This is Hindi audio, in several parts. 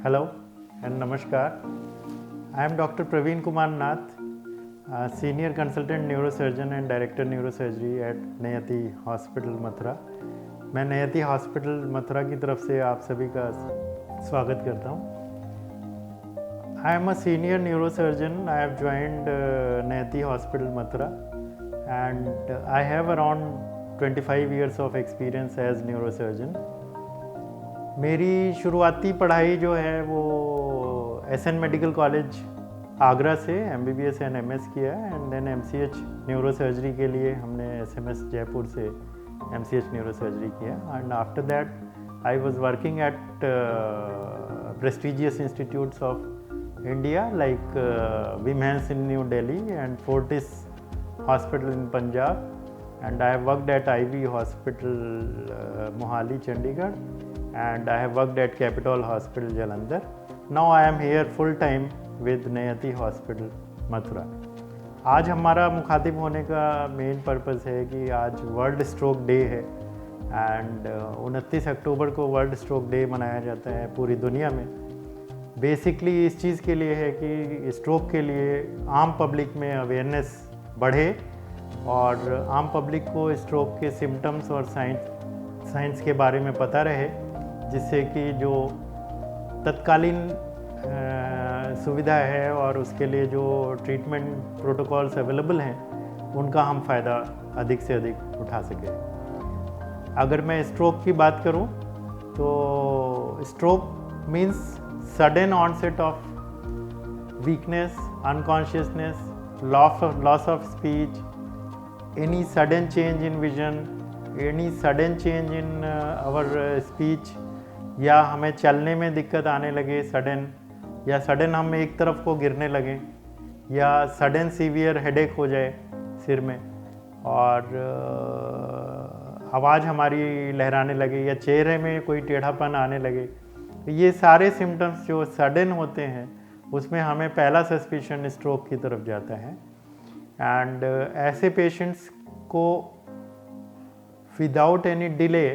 Hello and Namaskar. I am Dr. Praveen Kumar Nath, Senior Consultant Neurosurgeon and Director Neurosurgery at नयति हॉस्पिटल मथुरा। मैं नयति हॉस्पिटल मथुरा की तरफ से आप सभी का स्वागत करता हूँ। I am a senior neurosurgeon. I have joined नयति hospital Mathura and I have around 25 years of experience as neurosurgeon. मेरी शुरुआती पढ़ाई जो है वो एसएन मेडिकल कॉलेज आगरा से एमबीबीएस एंड एमएस किया एंड देन एमसीएच न्यूरोसर्जरी के लिए हमने एसएमएस जयपुर से एमसीएच न्यूरोसर्जरी किया and after that I was working at prestigious institutes of India like women's in new Delhi and Fortis hospital in Punjab and I have worked at IV Hospital Mohali, Chandigarh and I have worked at Capital Hospital, Jalandhar. Now I am here full time with नयति Hospital, मथुरा। आज हमारा मुखातिब होने का मेन पर्पस है कि आज वर्ल्ड स्ट्रोक डे है एंड 29 अक्टूबर को वर्ल्ड स्ट्रोक डे मनाया जाता है पूरी दुनिया में। बेसिकली इस चीज़ के लिए है कि स्ट्रोक के लिए आम पब्लिक में अवेयरनेस बढ़े और आम पब्लिक को स्ट्रोक के सिम्टम्स और साइंस के बारे में पता रहे, जिससे कि जो तत्कालीन सुविधा है और उसके लिए जो ट्रीटमेंट प्रोटोकॉल्स अवेलेबल हैं उनका हम फ़ायदा अधिक से अधिक उठा सकें। अगर मैं स्ट्रोक की बात करूं तो stroke means sudden onset of weakness, unconsciousness, loss of speech, any sudden change in vision, any sudden change in our speech, या हमें चलने में दिक्कत आने लगे सडन, या सडन हम एक तरफ को गिरने लगे, या सडन सीवियर हेडेक हो जाए सिर में और आवाज़ हमारी लहराने लगे या चेहरे में कोई टेढ़ापन आने लगे। ये सारे सिम्टम्स जो सडन होते हैं उसमें हमें पहला सस्पिशन स्ट्रोक की तरफ जाता है एंड ऐसे पेशेंट्स को विदाउट एनी डिले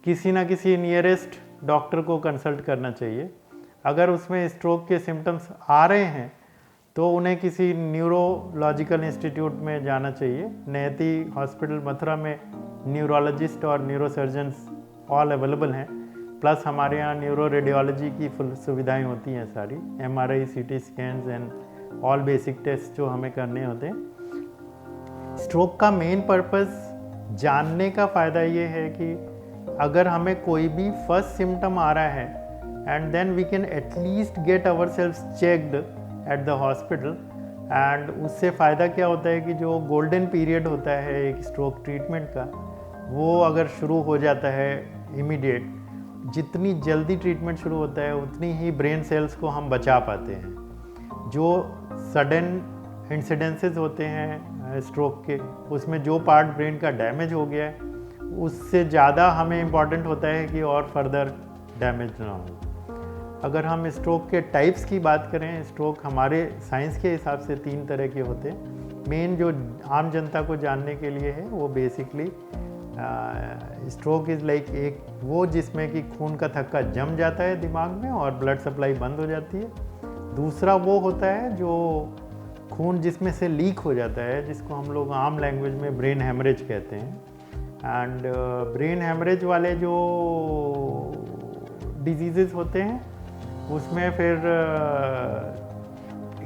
किसी ना किसी नियरेस्ट डॉक्टर को कंसल्ट करना चाहिए। अगर उसमें स्ट्रोक के सिम्टम्स आ रहे हैं तो उन्हें किसी न्यूरोलॉजिकल इंस्टीट्यूट में जाना चाहिए। नयति हॉस्पिटल मथुरा में न्यूरोलॉजिस्ट और न्यूरोसर्जन्स ऑल अवेलेबल हैं, प्लस हमारे यहाँ न्यूरो रेडियोलॉजी की फुल सुविधाएं होती हैं सारी, MRI, CT scans and all basic test जो हमें करने होते हैं। स्ट्रोक का मेन पर्पस जानने का फ़ायदा ये है कि अगर हमें कोई भी फर्स्ट सिम्टम आ रहा है and then we can at least get our self checked at the hospital and उससे फ़ायदा क्या होता है कि जो गोल्डन पीरियड होता है एक स्ट्रोक ट्रीटमेंट का, वो अगर शुरू हो जाता है इमीडिएट, जितनी जल्दी ट्रीटमेंट शुरू होता है उतनी ही ब्रेन सेल्स को हम बचा पाते हैं। जो सडन इंसिडेंसेस होते हैं स्ट्रोक के, उसमें जो पार्ट ब्रेन का डैमेज हो गया है उससे ज़्यादा हमें इम्पॉर्टेंट होता है कि और फर्दर डैमेज ना हो। अगर हम स्ट्रोक के टाइप्स की बात करें, स्ट्रोक हमारे साइंस के हिसाब से 3 तरह के होते हैं। मेन जो आम जनता को जानने के लिए है वो बेसिकली स्ट्रोक इज़ लाइक एक वो जिसमें कि खून का थक्का जम जाता है दिमाग में और ब्लड सप्लाई बंद हो जाती है। दूसरा वो होता है जो खून जिसमें से लीक हो जाता है, जिसको हम लोग आम लैंग्वेज में ब्रेन हेमरेज कहते हैं। एंड ब्रेन हेमरेज वाले जो डिजीज़ेस होते हैं उसमें फिर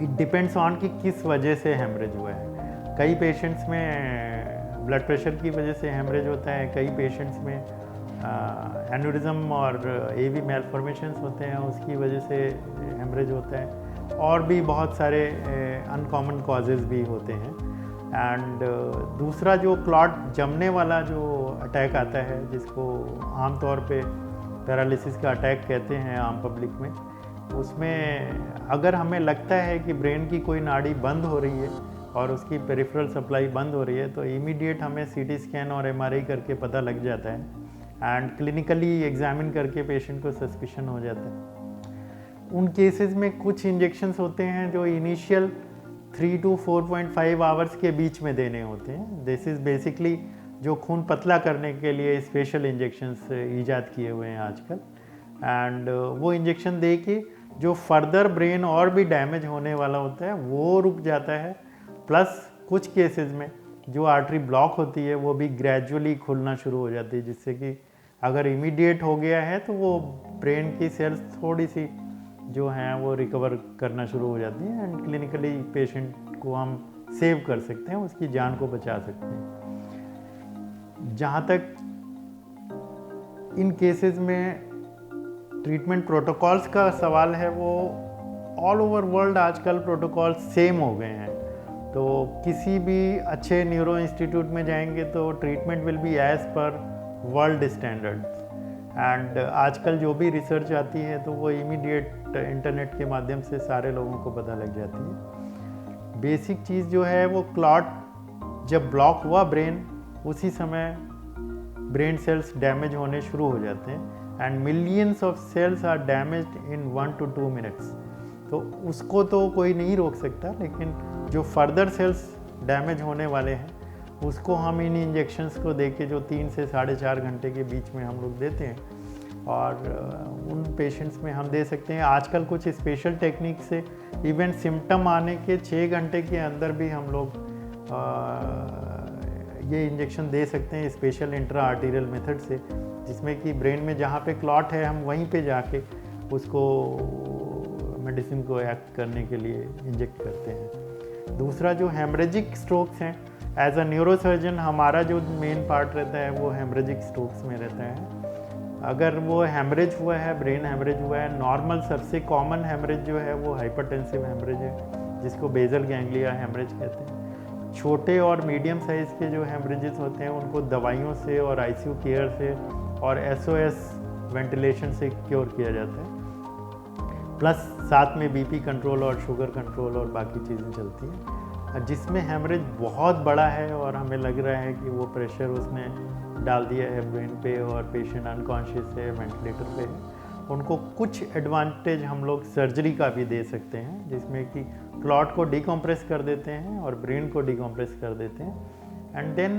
इट डिपेंड्स ऑन कि किस वजह से हेमरेज हुआ है। कई पेशेंट्स में ब्लड प्रेशर की वजह से हेमरेज होता है, कई पेशेंट्स में एन्यूरिज्म और AV मेलफॉर्मेशंस होते हैं उसकी वजह से हेमरेज होता है, और भी बहुत सारे अनकॉमन कॉजेज़ भी होते हैं। एंड दूसरा जो क्लॉट जमने वाला जो अटैक आता है, जिसको आमतौर पे पैरालिसिस का अटैक कहते हैं आम पब्लिक में, उसमें अगर हमें लगता है कि ब्रेन की कोई नाड़ी बंद हो रही है और उसकी पेरिफेरल सप्लाई बंद हो रही है तो इमीडिएट हमें CT स्कैन और MRI करके पता लग जाता है एंड क्लिनिकली एग्जामिन करके पेशेंट को सस्पिशन हो जाता है। उन केसेस में कुछ इंजेक्शंस होते हैं जो इनिशियल 3 to 4.5 आवर्स के बीच में देने होते हैं। दिस इज़ बेसिकली जो खून पतला करने के लिए स्पेशल इंजेक्शंस ईजाद किए हुए हैं आजकल। एंड वो इंजेक्शन दे के जो फर्दर ब्रेन और भी डैमेज होने वाला होता है वो रुक जाता है। प्लस कुछ केसेस में जो आर्टरी ब्लॉक होती है वो भी ग्रेजुअली खुलना शुरू हो जाती है, जिससे कि अगर इमीडिएट हो गया है तो वो ब्रेन की सेल्स थोड़ी सी जो हैं वो रिकवर करना शुरू हो जाती हैं एंड क्लिनिकली पेशेंट को हम सेव कर सकते हैं, उसकी जान को बचा सकते हैं। जहाँ तक इन केसेस में ट्रीटमेंट प्रोटोकॉल्स का सवाल है, वो ऑल ओवर वर्ल्ड आजकल प्रोटोकॉल सेम हो गए हैं। तो किसी भी अच्छे न्यूरो इंस्टीट्यूट में जाएंगे तो treatment will be as per world standards. And आजकल जो भी रिसर्च आती है तो वो इमीडिएट इंटरनेट के माध्यम से सारे लोगों को पता लग जाती है। बेसिक चीज़ जो है वो क्लॉट जब ब्लॉक हुआ ब्रेन, उसी समय ब्रेन सेल्स डैमेज होने शुरू हो जाते हैं and millions of cells are damaged in 1 to 2 minutes। तो उसको तो कोई नहीं रोक सकता, लेकिन जो फर्दर सेल्स डैमेज होने वाले हैं उसको हम इन इंजेक्शंस को देके जो 3 से 4.5 घंटे के बीच में हम लोग देते हैं और उन पेशेंट्स में हम दे सकते हैं। आजकल कुछ स्पेशल टेक्निक से इवन सिम्टम आने के 6 घंटे के अंदर भी हम लोग ये इंजेक्शन दे सकते हैं स्पेशल इंट्रा आर्टीरियल मेथड से, जिसमें कि ब्रेन में जहाँ पे क्लॉट है हम वहीं पे जाके उसको मेडिसिन को एक्ट करने के लिए इंजेक्ट करते हैं। दूसरा जो हेमरेजिक स्ट्रोक्स हैं, एज अ न्यूरोसर्जन हमारा जो मेन पार्ट रहता है वो हेमरेजिक स्ट्रोक्स में रहता है। अगर वो हेमरेज हुआ है, ब्रेन हेमरेज हुआ है, नॉर्मल सबसे कॉमन हेमरेज जो है वो हाइपरटेंसिव हेमरेज है, जिसको बेजल गैंग्लिया हेमरेज कहते हैं। छोटे और मीडियम साइज़ के जो हेमरेजेस होते हैं उनको दवाइयों से और आईसीयू केयर से और एसओएस वेंटिलेशन से क्योर किया जाता है। प्लस साथ में बीपी कंट्रोल और शुगर कंट्रोल और बाकी चीज़ें चलती हैं। जिसमें हेमरेज बहुत बड़ा है और हमें लग रहा है कि वो प्रेशर उसने डाल दिया है ब्रेन पे और पेशेंट अनकॉन्शियस है, वेंटिलेटर पे है, उनको कुछ एडवांटेज हम लोग सर्जरी का भी दे सकते हैं, जिसमें कि क्लॉट को डिकम्प्रेस कर देते हैं और ब्रेन को डिकम्प्रेस कर देते हैं एंड देन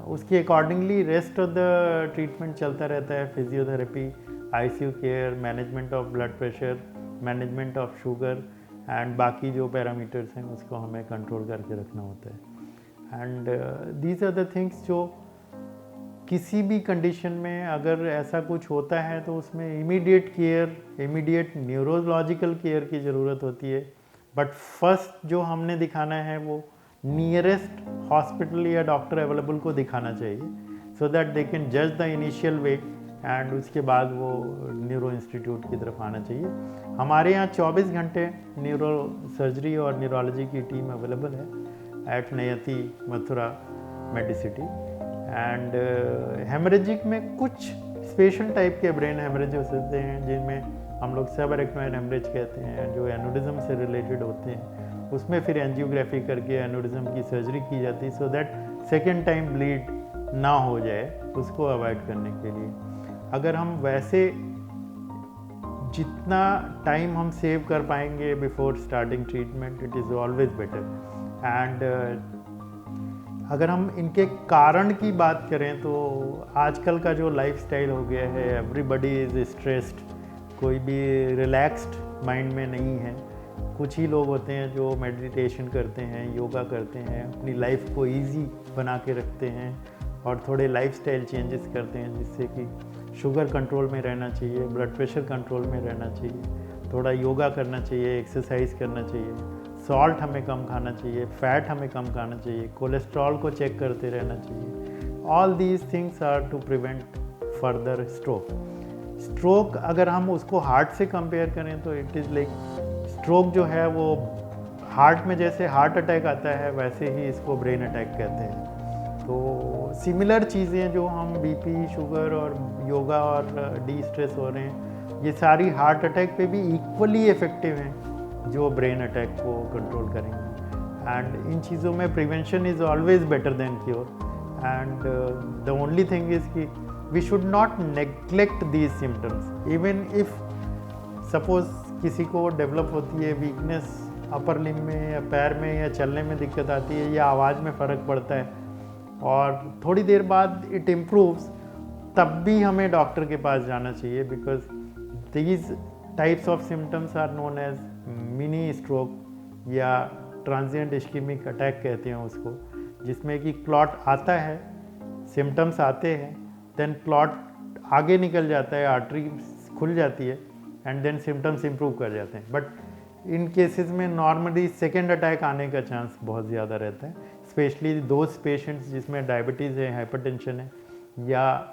उसके accordingly rest of the treatment चलता रहता है। Physiotherapy, ICU care, management of blood pressure, management of sugar and बाकी जो पैरामीटर्स हैं उसको हमें कंट्रोल करके रखना होता है। And these are the things जो किसी भी कंडीशन में अगर ऐसा कुछ होता है तो उसमें immediate care, immediate neurological care की ज़रूरत होती है। बट फर्स्ट जो हमने दिखाना है वो नियरेस्ट हॉस्पिटल या डॉक्टर अवेलेबल को दिखाना चाहिए, सो दैट दे कैन जज द इनिशियल वे एंड उसके बाद वो न्यूरो इंस्टीट्यूट की तरफ आना चाहिए। हमारे यहाँ 24 घंटे न्यूरो सर्जरी और न्यूरोलॉजी की टीम अवेलेबल है एट नयति मथुरा मेडिसिटी। एंड हेमरेजिक में कुछ स्पेशल टाइप के ब्रेन हेमरेज हो सकते हैं जिनमें हम लोग सबएरेक्टोइड हेमरेज कहते हैं, जो एनोडिज्म से रिलेटेड होते हैं। उसमें फिर एंजियोग्राफी करके एनोडिज्म की सर्जरी की जाती है so that second time bleed ना हो जाए, उसको अवॉइड करने के लिए। अगर हम वैसे जितना टाइम हम सेव कर पाएंगे before starting treatment, it is always better. And अगर हम इनके कारण की बात करें तो आजकल का जो लाइफस्टाइल हो गया है, एवरीबॉडी इज़ स्ट्रेस्ड, कोई भी रिलैक्स्ड माइंड में नहीं है। कुछ ही लोग होते हैं जो मेडिटेशन करते हैं, योगा करते हैं, अपनी लाइफ को इजी बना के रखते हैं और थोड़े लाइफस्टाइल चेंजेस करते हैं, जिससे कि शुगर कंट्रोल में रहना चाहिए, ब्लड प्रेशर कंट्रोल में रहना चाहिए, थोड़ा योगा करना चाहिए, एक्सरसाइज करना चाहिए, सॉल्ट हमें कम खाना चाहिए, फैट हमें कम खाना चाहिए, कोलेस्ट्रॉल को चेक करते रहना चाहिए। All these things are to prevent further stroke. Stroke अगर हम उसको हार्ट से कंपेयर करें तो इट इज़ लाइक, स्ट्रोक जो है वो हार्ट में जैसे हार्ट अटैक आता है वैसे ही इसको ब्रेन अटैक कहते हैं। तो सिमिलर चीज़ें जो हम बीपी, शुगर और योगा और डी स्ट्रेस हो रहे हैं, ये सारी हार्ट अटैक पे भी इक्वली इफ़ेक्टिव हैं जो ब्रेन अटैक को कंट्रोल करेंगे। एंड इन चीज़ों में prevention is always better than cure. And the only thing is कि we should not neglect these symptoms. Even if suppose किसी को डेवलप होती है वीकनेस अपर लिम्ब में या पैर में या चलने में दिक्कत आती है या आवाज़ में फ़र्क पड़ता है और थोड़ी देर बाद इट इम्प्रूव्स, तब भी हमें डॉक्टर के पास जाना चाहिए, because these types of symptoms are known as mini stroke या ट्रांजिएंट इश्केमिक अटैक कहते हैं उसको, जिसमें कि क्लॉट आता है, सिम्टम्स आते हैं, देन क्लॉट आगे निकल जाता है, आर्टरी खुल जाती है एंड देन सिम्टम्स इम्प्रूव कर जाते हैं। बट इन केसेस में नॉर्मली सेकेंड अटैक आने का चांस बहुत ज़्यादा रहता है, स्पेशली दोज पेशेंट्स जिसमें डायबिटीज़ है, हाइपरटेंशन है, या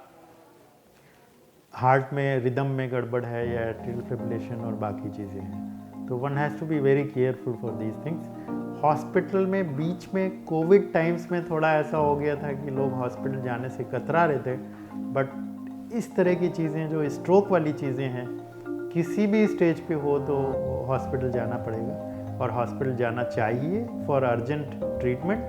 हार्ट में रिदम में गड़बड़ है, या एट्रियल फिब्रिलेशन और बाकी चीज़ें हैं। तो one has to be very careful for these things. Hospital में बीच में कोविड टाइम्स में थोड़ा ऐसा हो गया था कि लोग हॉस्पिटल जाने से कतरा रहे थे, बट इस तरह की चीज़ें जो स्ट्रोक वाली चीज़ें हैं, किसी भी स्टेज पे हो तो हॉस्पिटल जाना पड़ेगा और हॉस्पिटल जाना चाहिए फॉर अर्जेंट ट्रीटमेंट।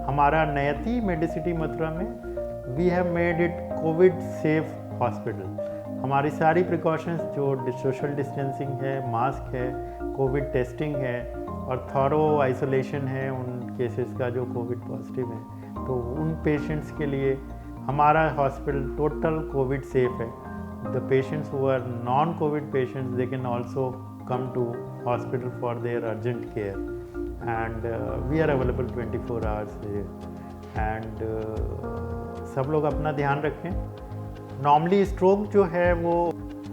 हमारा नयति मेडिसिटी मथुरा में we have made it covid safe hospital. हमारी सारी प्रिकॉशंस जो सोशल डिस्टेंसिंग है, मास्क है, कोविड टेस्टिंग है और थॉरो आइसोलेशन है उन केसेस का जो कोविड पॉजिटिव है, तो उन पेशेंट्स के लिए हमारा हॉस्पिटल टोटल कोविड सेफ है। The patients who are non-COVID patients, they can also come to hospital for their urgent care, and we are available 24 hours here. And सब लोग अपना ध्यान रखें। नॉर्मली स्ट्रोक जो है वो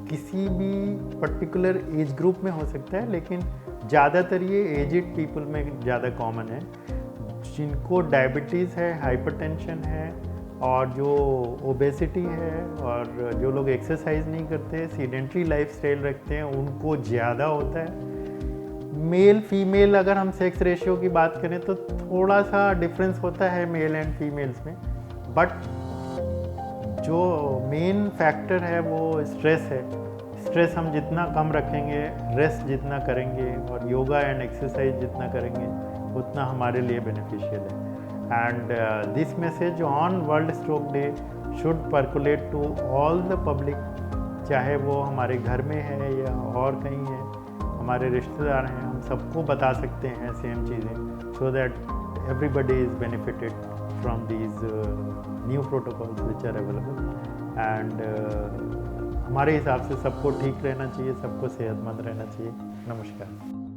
किसी भी पर्टिकुलर एज ग्रुप में हो सकता है, लेकिन ज़्यादातर ये एजिड पीपल में ज़्यादा कॉमन है, जिनको डायबिटीज़ है, हाइपरटेंशन है और जो ओबेसिटी है, और जो लोग एक्सरसाइज नहीं करते, सीडेंट्री लाइफस्टाइल रखते हैं, उनको ज़्यादा होता है। मेल फीमेल अगर हम सेक्स रेशियो की बात करें तो थोड़ा सा डिफरेंस होता है मेल एंड फीमेल्स में, बट जो मेन फैक्टर है वो स्ट्रेस है। स्ट्रेस हम जितना कम रखेंगे, रेस्ट जितना करेंगे और योगा एंड एक्सरसाइज जितना करेंगे, उतना हमारे लिए बेनिफिशियल है। And this message on World Stroke Day should percolate to all the public, चाहे वो हमारे घर में है या और कहीं है, हमारे रिश्तेदार हैं, हम सबको बता सकते हैं सेम चीज़ें, so that everybody is benefited from these new protocols which are available. And हमारे हिसाब से सबको ठीक रहना चाहिए, सबको सेहतमंद रहना चाहिए। नमस्कार।